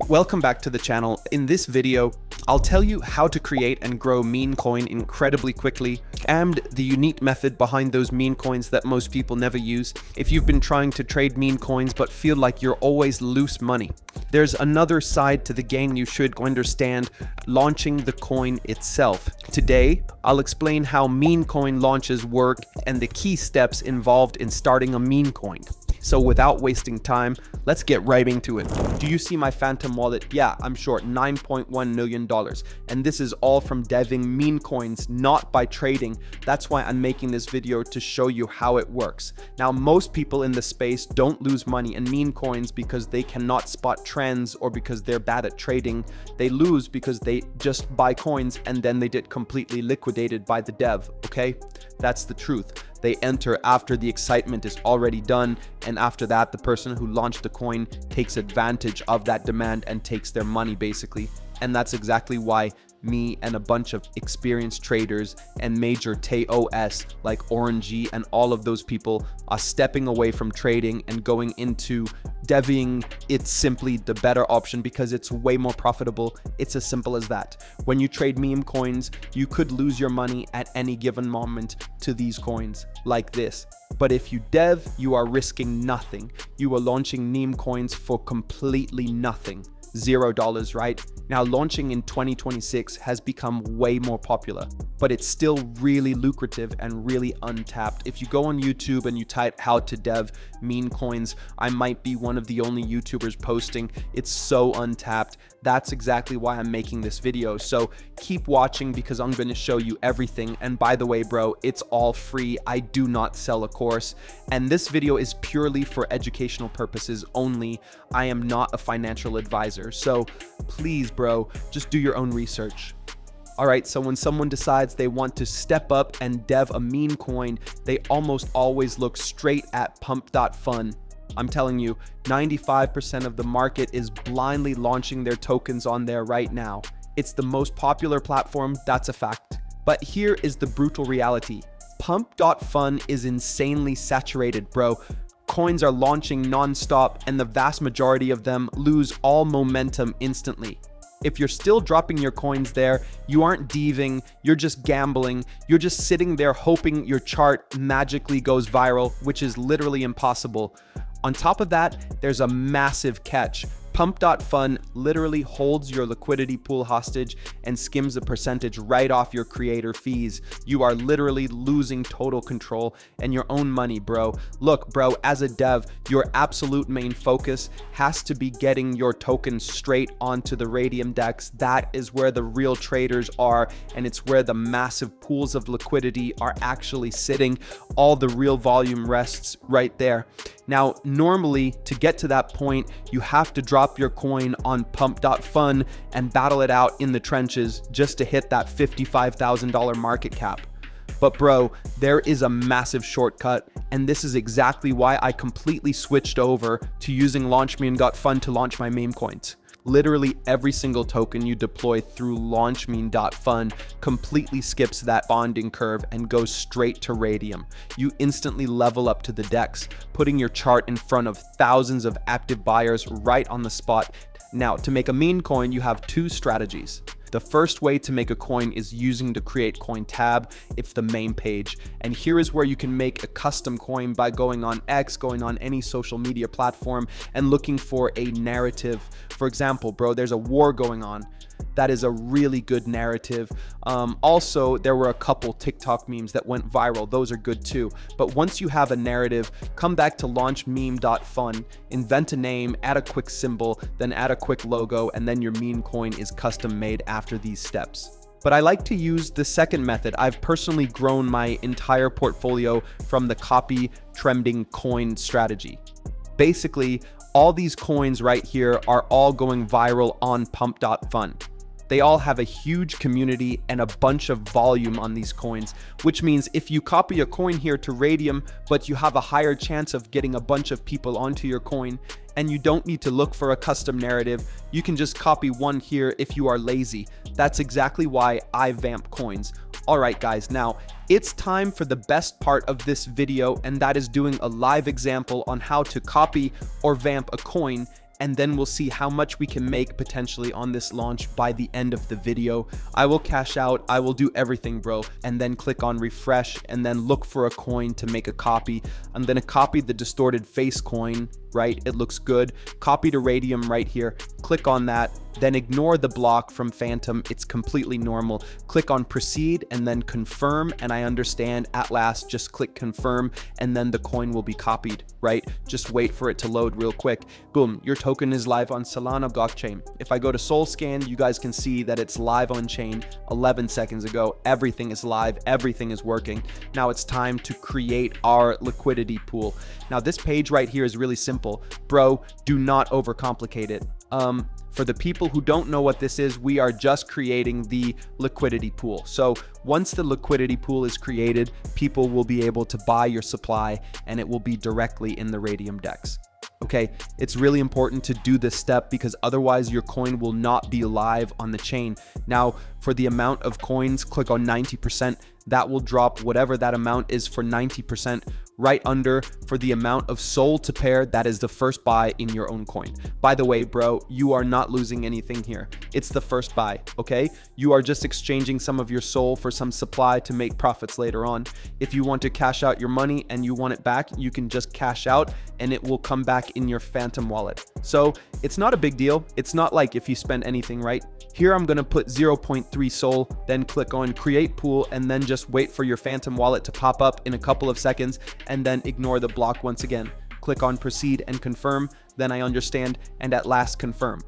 Welcome back to the channel. In this video, I'll tell you how to create and grow meme coin incredibly quickly and the unique method behind those meme coins that most people never use. If you've been trying to trade meme coins but feel like you're always loose money, there's another side to the game you should understand: launching the coin itself. Today, I'll explain how meme coin launches work and the key steps involved in starting a meme coin. So without wasting time, let's get right into it. Do you see my Phantom wallet? Yeah, I'm short $9.1 million. And this is all from deving meme coins, not by trading. That's why I'm making this video, to show you how it works. Now, most people in the space don't lose money in meme coins because they cannot spot trends or because they're bad at trading. They lose because they just buy coins and then they get completely liquidated by the dev, okay? That's the truth. They enter after the excitement is already done, and after that, the person who launched the coin takes advantage of that demand and takes their money, basically. And that's exactly why me and a bunch of experienced traders and major TOS like Orangey and all of those people are stepping away from trading and going into deving. It's simply the better option because it's way more profitable. It's as simple as that. When you trade meme coins, you could lose your money at any given moment to these coins like this. But if you dev, you are risking nothing. You are launching meme coins for completely nothing. $0, right? Now, launching in 2026 has become way more popular, but it's still really lucrative and really untapped. If you go on YouTube and you type how to dev meme coins, I might be one of the only YouTubers posting. It's so untapped. That's exactly why I'm making this video. So keep watching because I'm going to show you everything. And by the way, bro, it's all free. I do not sell a course. And this video is purely for educational purposes only. I am not a financial advisor. So please, bro, just do your own research. All right, so when someone decides they want to step up and dev a meme coin, they almost always look straight at Pump.Fun. I'm telling you, 95% of the market is blindly launching their tokens on there right now. It's the most popular platform, that's a fact. But here is the brutal reality. Pump.Fun is insanely saturated, bro. Coins are launching non-stop and the vast majority of them lose all momentum instantly. If you're still dropping your coins there, you aren't deving, you're just gambling, you're just sitting there hoping your chart magically goes viral, which is literally impossible. On top of that, there's a massive catch. Pump.Fun literally holds your liquidity pool hostage and skims a percentage right off your creator fees. You are literally losing total control and your own money, bro. Look, bro, as a dev, your absolute main focus has to be getting your tokens straight onto the Radium DEX. That is where the real traders are, and it's where the massive pools of liquidity are actually sitting. All the real volume rests right there. Now, normally, to get to that point, you have to drop your coin on Pump.Fun and battle it out in the trenches just to hit that $55,000 market cap. But bro, there is a massive shortcut, and this is exactly why I completely switched over to using LaunchMeme.Fun to launch my meme coins. Literally every single token you deploy through LaunchMeme.Fun completely skips that bonding curve and goes straight to Radium. You instantly level up to the DEX, putting your chart in front of thousands of active buyers right on the spot. Now, to make a meme coin, you have two strategies. The first way to make a coin is using the Create Coin tab. It's the main page. And here is where you can make a custom coin by going on X, going on any social media platform and looking for a narrative. For example, bro, there's a war going on. That is a really good narrative. Also, there were a couple TikTok memes that went viral. Those are good too. But once you have a narrative, come back to LaunchMeme.Fun, invent a name, add a quick symbol, then add a quick logo, and then your meme coin is custom made after these steps. But I like to use the second method. I've personally grown my entire portfolio from the copy trending coin strategy. Basically, all these coins right here are all going viral on Pump.Fun. They all have a huge community and a bunch of volume on these coins, which means if you copy a coin here to Radium, but you have a higher chance of getting a bunch of people onto your coin, and you don't need to look for a custom narrative, you can just copy one here if you are lazy. That's exactly why I vamp coins. All right, guys, now it's time for the best part of this video, and that is doing a live example on how to copy or vamp a coin and then we'll see how much we can make potentially on this launch by the end of the video. I will cash out, I will do everything, bro, and then click on refresh and then look for a coin to make a copy. I'm gonna copy the distorted face coin, right? It looks good. Copy to Radium right here. Click on that, then ignore the block from Phantom. It's completely normal. Click on proceed and then confirm, and I understand at last. Just click confirm and then the coin will be copied, right? Just wait for it to load real quick. Boom, your token is live on Solana blockchain. If I go to SolScan, you guys can see that it's live on chain 11 seconds ago. Everything is live, everything is working. Now it's time to create our liquidity pool. Now this page right here is really simple. Bro, do not overcomplicate it. For the people who don't know what this is, we are just creating the liquidity pool. So once the liquidity pool is created, people will be able to buy your supply and it will be directly in the Radium DEX. Okay, it's really important to do this step because otherwise your coin will not be live on the chain. Now, for the amount of coins, click on 90%. That will drop whatever that amount is for 90%. Right under for the amount of SOL to pair, that is the first buy in your own coin. By the way, bro, you are not losing anything here. It's the first buy, okay? You are just exchanging some of your SOL for some supply to make profits later on. If you want to cash out your money and you want it back, you can just cash out and it will come back in your Phantom wallet. So it's not a big deal. It's not like if you spend anything, right? Here I'm gonna put 0.3 SOL, then click on create pool and then just wait for your Phantom wallet to pop up in a couple of seconds and then ignore the block once again. Click on proceed and confirm, then I understand, and at last confirm.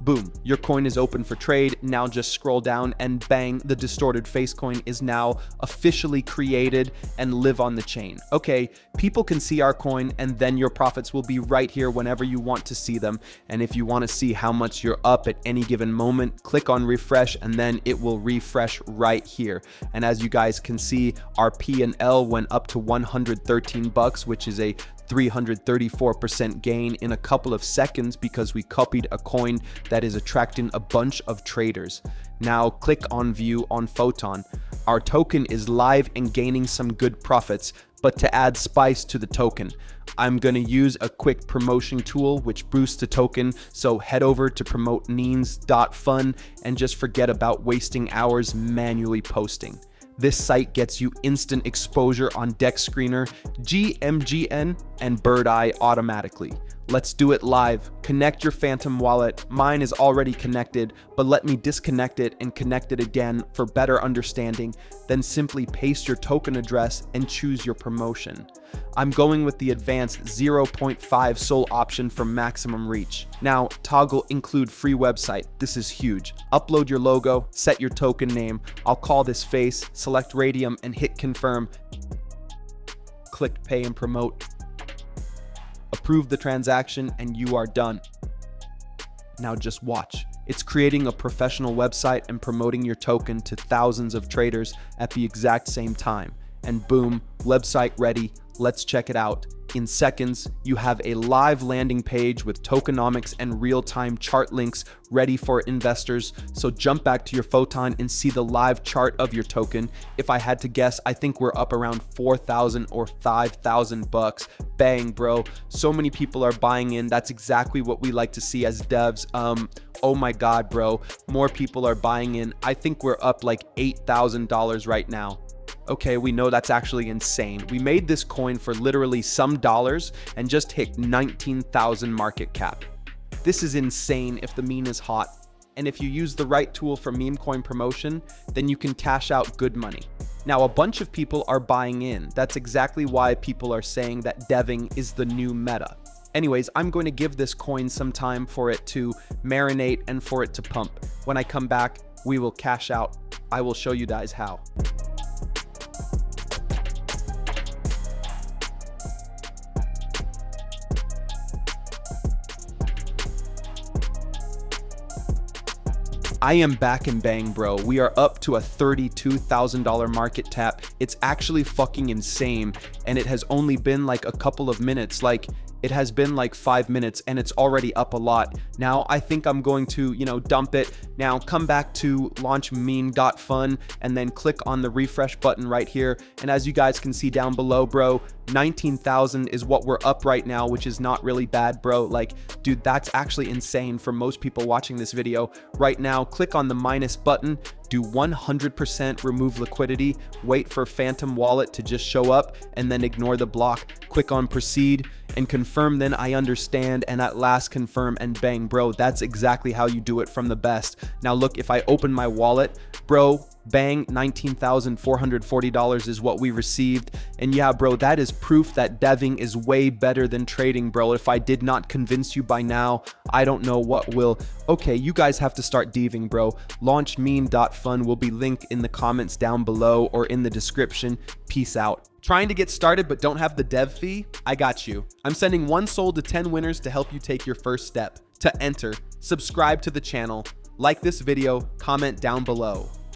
Boom, your coin is open for trade. Now just scroll down and bang, the distorted face coin is now officially created and live on the chain. Okay, people can see our coin and then your profits will be right here whenever you want to see them. And if you want to see how much you're up at any given moment, click on refresh and then it will refresh right here. And as you guys can see, our P&L went up to 113 bucks, which is a 334% gain in a couple of seconds because we copied a coin that is attracting a bunch of traders. Now click on view on Photon. Our token is live and gaining some good profits, but to add spice to the token, I'm going to use a quick promotion tool which boosts the token. So head over to Pump.Fun and just forget about wasting hours manually posting. This site gets you instant exposure on DEX Screener, GMGN, and Bird Eye automatically. Let's do it live. Connect your Phantom wallet. Mine is already connected, but let me disconnect it and connect it again for better understanding. Then simply paste your token address and choose your promotion. I'm going with the advanced 0.5 SOL option for maximum reach. Now, toggle include free website. This is huge. Upload your logo, set your token name. I'll call this face, select Radium and hit confirm. Click pay and promote. Approve the transaction and you are done. Now just watch. It's creating a professional website and promoting your token to thousands of traders at the exact same time. And boom, website ready. Let's check it out. In seconds, you have a live landing page with tokenomics and real-time chart links ready for investors. So jump back to your Photon and see the live chart of your token. If I had to guess, I think we're up around 4,000 or 5,000 bucks. Bang, bro. So many people are buying in. That's exactly what we like to see as devs. Oh my God, bro. More people are buying in. I think we're up like $8,000 right now. Okay, we know that's actually insane. We made this coin for literally some dollars and just hit 19,000 market cap. This is insane if the meme is hot. And if you use the right tool for Memecoin promotion, then you can cash out good money. Now, a bunch of people are buying in. That's exactly why people are saying that deving is the new meta. Anyways, I'm going to give this coin some time for it to marinate and for it to pump. When I come back, we will cash out. I will show you guys how. I am back and bang, bro. We are up to a $32,000 market cap. It's actually fucking insane. And it has only been like a couple of minutes. Like, it has been like 5 minutes and it's already up a lot. Now, I think I'm going to, dump it, Now come back to launch Meme.Fun and then click on the refresh button right here. And as you guys can see down below, bro, 19,000 is what we're up right now, which is not really bad, bro. Like, dude, that's actually insane for most people watching this video right now. Click on the minus button, do 100% remove liquidity, wait for Phantom Wallet to just show up, and then ignore the block. Click on proceed and confirm, then I understand, and at last confirm, and bang, bro, that's exactly how you do it from the best. Now look, if I open my wallet, bro, bang, $19,440 is what we received. And yeah, bro, that is proof that deving is way better than trading, bro. If I did not convince you by now, I don't know what will. Okay, you guys have to start deving, bro. Launch Meme.Fun will be linked in the comments down below or in the description. Peace out. Trying to get started but don't have the dev fee? I got you. I'm sending 1 soul to 10 winners to help you take your first step. To enter, subscribe to the channel, like this video, comment down below.